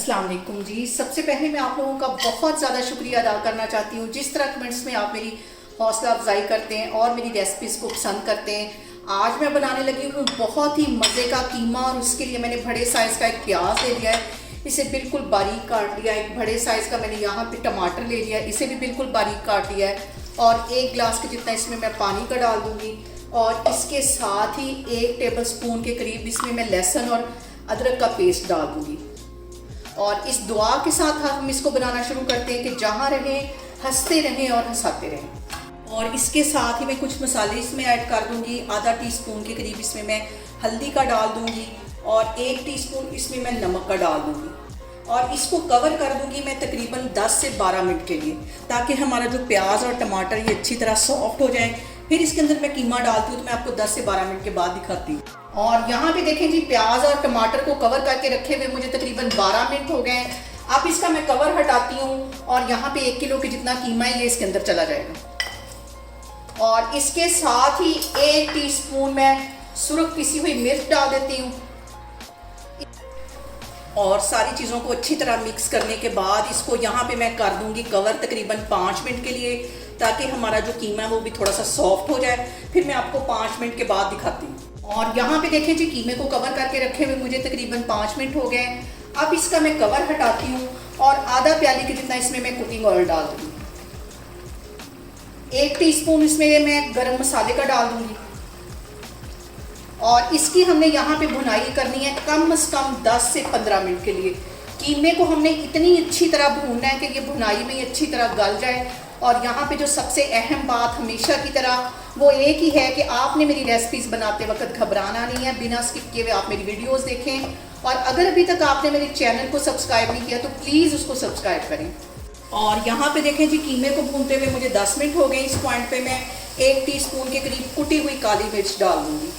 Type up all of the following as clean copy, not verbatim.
अस्सलाम वालेकुम जी। सबसे पहले मैं आप लोगों का बहुत ज़्यादा शुक्रिया अदा करना चाहती हूँ जिस तरह कमेंट्स में आप मेरी हौसला अफजाई करते हैं और मेरी रेसिपीज़ को पसंद करते हैं। आज मैं बनाने लगी हूँ बहुत ही मज़े का कीमा और उसके लिए मैंने बड़े साइज़ का एक प्याज ले लिया है, इसे बिल्कुल बारीक काट लिया। एक बड़े साइज़ का मैंने यहाँ पे टमाटर ले लिया, इसे भी बिल्कुल बारीक काट लिया है और 1 गिलास के जितना इसमें मैं पानी का डाल दूँगी और इसके साथ ही 1 टेबल स्पून के करीब इसमें मैं लहसुन और अदरक का पेस्ट डाल दूँगी। और इस दुआ के साथ हम इसको बनाना शुरू करते हैं कि जहाँ रहें हंसते रहें और हंसाते रहें। और इसके साथ ही मैं कुछ मसाले इसमें ऐड कर दूंगी। आधा टीस्पून के करीब इसमें मैं हल्दी का डाल दूंगी और 1 टीस्पून इसमें मैं नमक का डाल दूंगी और इसको कवर कर दूंगी मैं तकरीबन 10 से 12 मिनट के लिए, ताकि हमारा जो प्याज और टमाटर ये अच्छी तरह सॉफ्ट हो जाए। फिर इसके अंदर मैं कीमा डालती हूँ तो मैं आपको 10 से 12 मिनट के बाद दिखाती हूँ। और यहाँ पे देखें जी, प्याज और टमाटर को कवर करके रखे हुए मुझे तकरीबन 12 मिनट हो गए हैं। अब इसका मैं कवर हटाती हूँ और यहाँ पे 1 किलो के जितना कीमा है ये इसके अंदर चला जाएगा। और इसके साथ ही 1 टीस्पून मैं सुरख पिसी हुई मिर्च डाल देती हूँ और सारी चीज़ों को अच्छी तरह मिक्स करने के बाद इसको यहाँ पे मैं कर दूंगी कवर तकरीबन 5 मिनट के लिए, ताकि हमारा जो कीमा है वो भी थोड़ा सा सॉफ्ट हो जाए। फिर मैं आपको 5 मिनट के बाद दिखाती हूँ। और यहाँ पे देखें जी, कीमे को कवर करके रखे हुए मुझे तकरीबन 5 मिनट हो गए। अब इसका मैं कवर हटाती हूँ और आधा प्याली के जितना इसमें मैं कुकिंग ऑयल डाल दूँगी। 1 टीस्पून इसमें मैं गरम मसाले का डाल दूँगी और इसकी हमने यहाँ पे भुनाई करनी है कम से कम 10 से 15 मिनट के लिए। कीमे को हमने इतनी अच्छी तरह भूनना है कि ये भुनाई में अच्छी तरह गल जाए। और यहाँ पे जो सबसे अहम बात हमेशा की तरह वो एक ही है कि आपने मेरी रेसिपीज़ बनाते वक्त घबराना नहीं है। बिना स्किप किए हुए आप मेरी वीडियोस देखें और अगर अभी तक आपने मेरे चैनल को सब्सक्राइब नहीं किया तो प्लीज़ उसको सब्सक्राइब करें। और यहाँ पे देखें जी, कीमे को भूनते हुए मुझे 10 मिनट हो गए। इस पॉइंट पे मैं 1 टीस्पून के करीब कुटी हुई काली मिर्च डाल दूँगी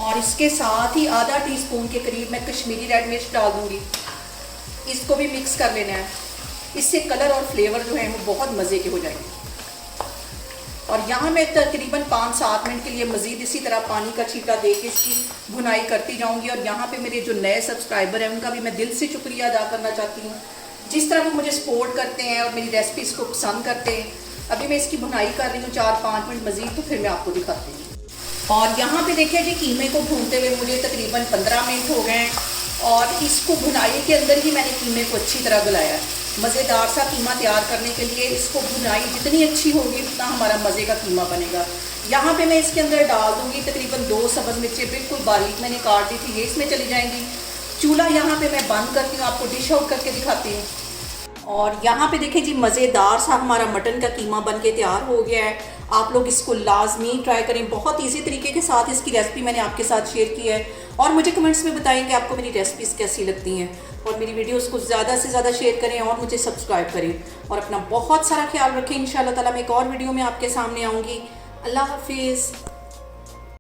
और इसके साथ ही आधा टीस्पून के करीब मैं कश्मीरी रेड मिर्च डाल दूँगी। इसको भी मिक्स कर लेना है, इससे कलर और फ्लेवर जो है वो बहुत मज़े के हो जाएंगे। और यहाँ मैं तकरीबन 5-7 मिनट के लिए मज़ीद इसी तरह पानी का छींटा दे के इसकी भुनाई करती जाऊँगी। और यहाँ पे मेरे जो नए सब्सक्राइबर हैं उनका भी मैं दिल से शुक्रिया अदा करना चाहती हूँ, जिस तरह वो मुझे सपोर्ट करते हैं और मेरी रेसिपीज़ को पसंद करते हैं। अभी मैं इसकी भुनाई कर रही हूँ 4-5 मिनट मज़ीद, तो फिर मैं आपको दिखाती हूँ। और यहाँ पे देखिए जी, कीमे को भूनते हुए मुझे तकरीबन 15 मिनट हो गए और इसको भुनाई के अंदर ही मैंने कीमे को अच्छी तरह गलाया है। मज़ेदार सा कीमा तैयार करने के लिए इसको भुनाई जितनी अच्छी होगी उतना हमारा मज़े का कीमा बनेगा। यहाँ पे मैं इसके अंदर डाल दूँगी तकरीबन 2 सब्ज़ मिर्चें बिल्कुल बारीक मैंने काट दी थी, ये इसमें चली जाएंगी। चूल्हा यहाँ पे मैं बंद करती हूँ, आपको डिश आउट करके दिखाती हूँ। और यहाँ पे देखें जी, मज़ेदार सा हमारा मटन का कीमा बन के तैयार हो गया है। आप लोग इसको लाजमी ट्राई करें। बहुत इजी तरीके के साथ इसकी रेसिपी मैंने आपके साथ शेयर की है और मुझे कमेंट्स में बताएं कि आपको मेरी रेसिपीज़ कैसी लगती हैं। और मेरी वीडियोस को ज़्यादा से ज़्यादा शेयर करें और मुझे सब्सक्राइब करें और अपना बहुत सारा ख्याल रखें। इंशाल्लाह ताला मैं एक और वीडियो में आपके सामने आऊँगी। अल्लाह हाफिज़।